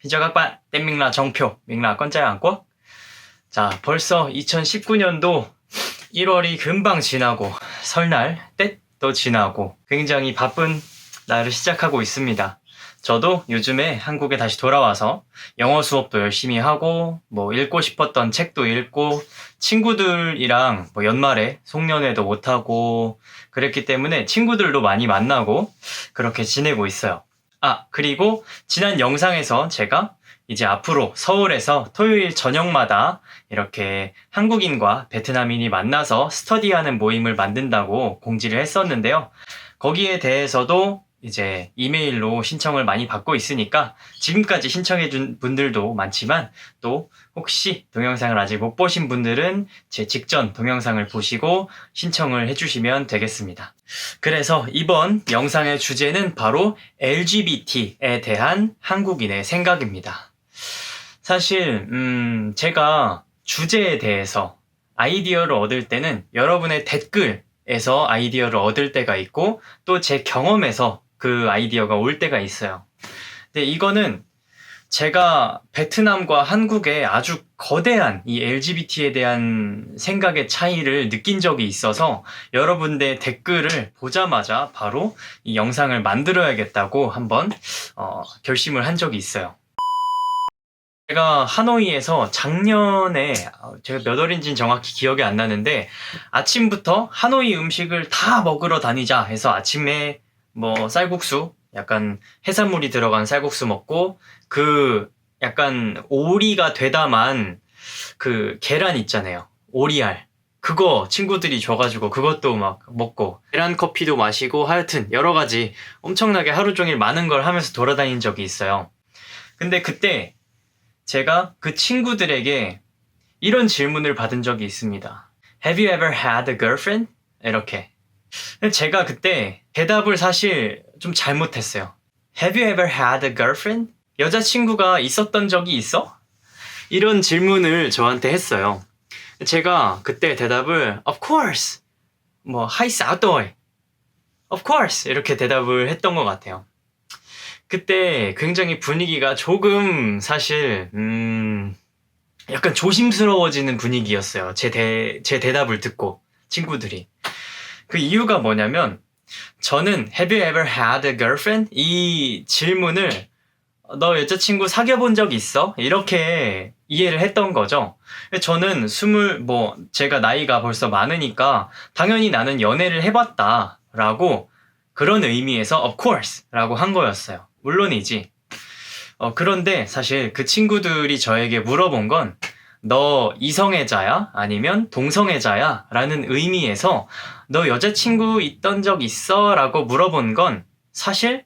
Xin chào các bạn, tên mình là 정표, mình là con trai Hàn Quốc. 자, 벌써 2019년도 1월이 금방 지나고 설날 때도 지나고 굉장히 바쁜 날을 시작하고 있습니다. 저도 요즘에 한국에 다시 돌아와서 영어 수업도 열심히 하고 읽고 싶었던 책도 읽고 친구들이랑 연말에 송년회도 못하고 그랬기 때문에 친구들도 많이 만나고 그렇게 지내고 있어요. 그리고 지난 영상에서 제가 이제 앞으로 서울에서 토요일 저녁마다 이렇게 한국인과 베트남인이 만나서 스터디하는 모임을 만든다고 공지를 했었는데요. 거기에 대해서도 이제 이메일로 신청을 많이 받고 있으니까 지금까지 신청해준 분들도 많지만 또 혹시 동영상을 아직 못 보신 분들은 제 직전 동영상을 보시고 신청을 해주시면 되겠습니다. 그래서 이번 영상의 주제는 바로 LGBT에 대한 한국인의 생각입니다. 사실 제가 주제에 대해서 아이디어를 얻을 때는 여러분의 댓글에서 아이디어를 얻을 때가 있고 또 제 경험에서 그 아이디어가 올 때가 있어요. 근데 이거는 제가 베트남과 한국의 아주 거대한 이 LGBT에 대한 생각의 차이를 느낀 적이 있어서 여러분들의 댓글을 보자마자 바로 이 영상을 만들어야겠다고 한번 결심을 한 적이 있어요. 제가 하노이에서 작년에 제가 몇 월인지는 정확히 기억이 안 나는데 아침부터 하노이 음식을 다 먹으러 다니자 해서 아침에 쌀국수 약간 해산물이 들어간 쌀국수 먹고 그 약간 오리가 되다만 그 계란 있잖아요. 오리알. 그거 친구들이 줘가지고 그것도 막 먹고 계란 커피도 마시고 하여튼 여러 가지 엄청나게 하루 종일 많은 걸 하면서 돌아다닌 적이 있어요. 근데 그때 제가 그 친구들에게 이런 질문을 받은 적이 있습니다. Have you ever had a girlfriend? 이렇게. 제가 그때 대답을 사실 좀 잘못했어요. Have you ever had a girlfriend? 여자친구가 있었던 적이 있어? 이런 질문을 저한테 했어요. 제가 그때 대답을 Of course! 하이스 아웃도어 Of course! 이렇게 대답을 했던 것 같아요. 그때 굉장히 분위기가 조금 사실 약간 조심스러워지는 분위기였어요. 제 대답을 듣고 친구들이. 그 이유가 뭐냐면 저는 Have you ever had a girlfriend? 이 질문을 너 여자친구 사귀어본 적 있어? 이렇게 이해를 했던 거죠. 저는 제가 나이가 벌써 많으니까 당연히 나는 연애를 해봤다 라고 그런 의미에서 of course 라고 한 거였어요. 물론이지. 그런데 사실 그 친구들이 저에게 물어본 건 너 이성애자야? 아니면 동성애자야? 라는 의미에서 너 여자친구 있던 적 있어? 라고 물어본 건 사실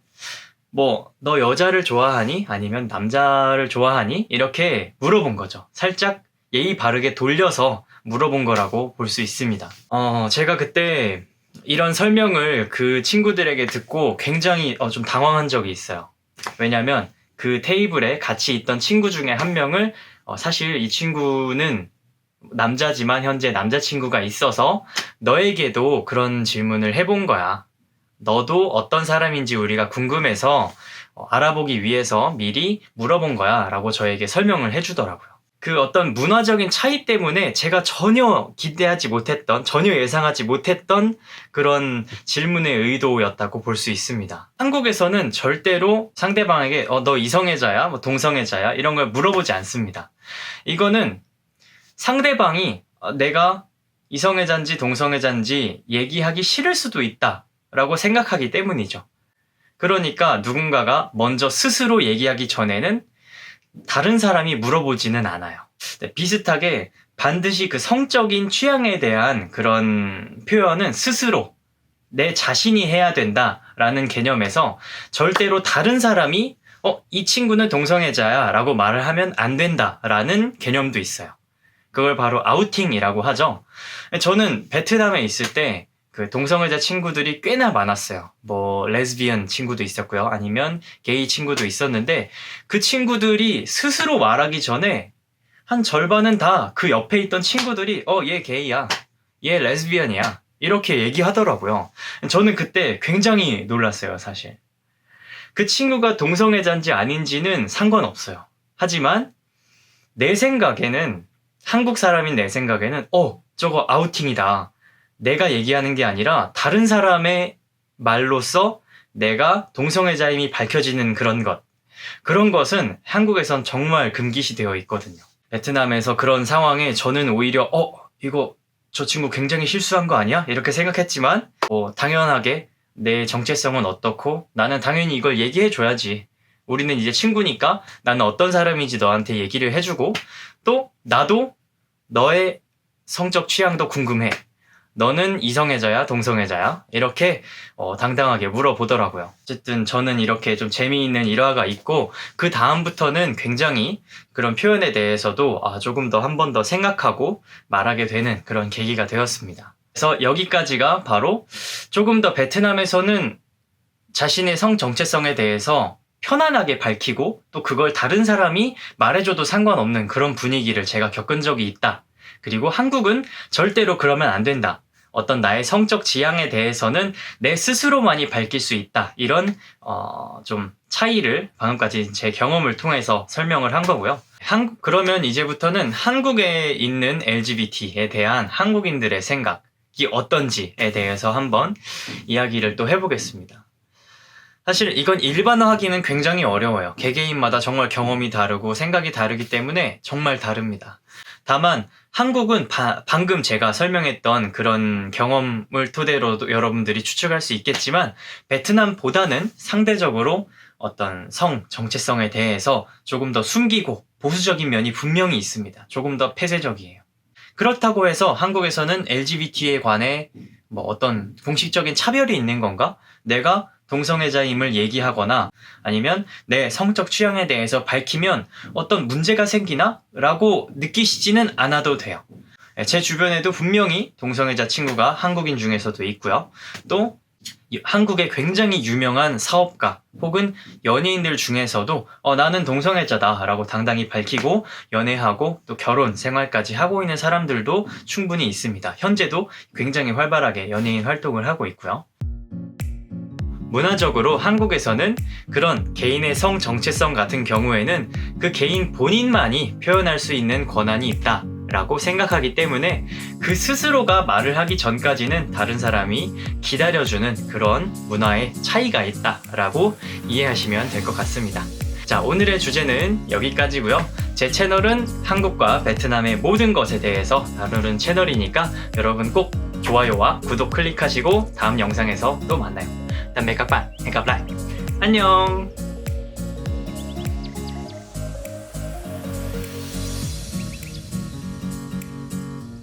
너 여자를 좋아하니? 아니면 남자를 좋아하니? 이렇게 물어본 거죠. 살짝 예의 바르게 돌려서 물어본 거라고 볼 수 있습니다. 제가 그때 이런 설명을 그 친구들에게 듣고 굉장히 좀 당황한 적이 있어요. 왜냐면 그 테이블에 같이 있던 친구 중에 한 명을 사실 이 친구는 남자지만 현재 남자친구가 있어서 너에게도 그런 질문을 해본 거야. 너도 어떤 사람인지 우리가 궁금해서 알아보기 위해서 미리 물어본 거야 라고 저에게 설명을 해주더라고요. 그 어떤 문화적인 차이 때문에 제가 전혀 기대하지 못했던, 전혀 예상하지 못했던 그런 질문의 의도였다고 볼 수 있습니다. 한국에서는 절대로 상대방에게 너 이성애자야? 동성애자야? 이런 걸 물어보지 않습니다. 이거는 상대방이 내가 이성애자인지 동성애자인지 얘기하기 싫을 수도 있다 라고 생각하기 때문이죠. 그러니까 누군가가 먼저 스스로 얘기하기 전에는 다른 사람이 물어보지는 않아요. 비슷하게 반드시 그 성적인 취향에 대한 그런 표현은 스스로 내 자신이 해야 된다라는 개념에서 절대로 다른 사람이 이 친구는 동성애자야 라고 말을 하면 안 된다라는 개념도 있어요. 그걸 바로 아우팅이라고 하죠. 저는 베트남에 있을 때 그 동성애자 친구들이 꽤나 많았어요. 레즈비언 친구도 있었고요. 아니면 게이 친구도 있었는데 그 친구들이 스스로 말하기 전에 한 절반은 다 그 옆에 있던 친구들이 얘 게이야. 얘 레즈비언이야. 이렇게 얘기하더라고요. 저는 그때 굉장히 놀랐어요, 사실. 그 친구가 동성애자인지 아닌지는 상관없어요. 하지만 내 생각에는, 한국 사람인 내 생각에는 저거 아우팅이다. 내가 얘기하는 게 아니라 다른 사람의 말로써 내가 동성애자임이 밝혀지는 그런 것은 한국에선 정말 금기시 되어 있거든요. 베트남에서 그런 상황에 저는 오히려 이거 저 친구 굉장히 실수한 거 아니야? 이렇게 생각했지만 당연하게 내 정체성은 어떻고 나는 당연히 이걸 얘기해줘야지. 우리는 이제 친구니까 나는 어떤 사람인지 너한테 얘기를 해주고, 또 나도 너의 성적 취향도 궁금해. 너는 이성애자야, 동성애자야? 이렇게 당당하게 물어보더라고요. 어쨌든 저는 이렇게 좀 재미있는 일화가 있고, 그 다음부터는 굉장히 그런 표현에 대해서도 조금 더 한 번 더 생각하고 말하게 되는 그런 계기가 되었습니다. 그래서 여기까지가 바로 조금 더 베트남에서는 자신의 성 정체성에 대해서 편안하게 밝히고, 또 그걸 다른 사람이 말해줘도 상관없는 그런 분위기를 제가 겪은 적이 있다. 그리고 한국은 절대로 그러면 안 된다. 어떤 나의 성적 지향에 대해서는 내 스스로만이 밝힐 수 있다. 이런 좀 차이를 방금까지 제 경험을 통해서 설명을 한 거고요. 그러면 이제부터는 한국에 있는 LGBT에 대한 한국인들의 생각이 어떤지에 대해서 한번 이야기를 또 해보겠습니다. 사실 이건 일반화하기는 굉장히 어려워요. 개개인마다 정말 경험이 다르고 생각이 다르기 때문에 정말 다릅니다. 다만 한국은 방금 제가 설명했던 그런 경험을 토대로도 여러분들이 추측할 수 있겠지만, 베트남보다는 상대적으로 어떤 성 정체성에 대해서 조금 더 숨기고 보수적인 면이 분명히 있습니다. 조금 더 폐쇄적이에요. 그렇다고 해서 한국에서는 LGBT에 관해 어떤 공식적인 차별이 있는 건가? 내가 동성애자임을 얘기하거나 아니면 내 성적 취향에 대해서 밝히면 어떤 문제가 생기나? 라고 느끼시지는 않아도 돼요. 제 주변에도 분명히 동성애자 친구가 한국인 중에서도 있고요. 또 한국의 굉장히 유명한 사업가 혹은 연예인들 중에서도 나는 동성애자다 라고 당당히 밝히고 연애하고 또 결혼 생활까지 하고 있는 사람들도 충분히 있습니다. 현재도 굉장히 활발하게 연예인 활동을 하고 있고요. 문화적으로 한국에서는 그런 개인의 성 정체성 같은 경우에는 그 개인 본인만이 표현할 수 있는 권한이 있다 라고 생각하기 때문에 그 스스로가 말을 하기 전까지는 다른 사람이 기다려주는 그런 문화의 차이가 있다 라고 이해하시면 될 것 같습니다. 자, 오늘의 주제는 여기까지고요. 제 채널은 한국과 베트남의 모든 것에 대해서 다루는 채널이니까 여러분 꼭 좋아요와 구독 클릭하시고 다음 영상에서 또 만나요. 다음에 các bạn. Hẹn gặp lại. 안녕.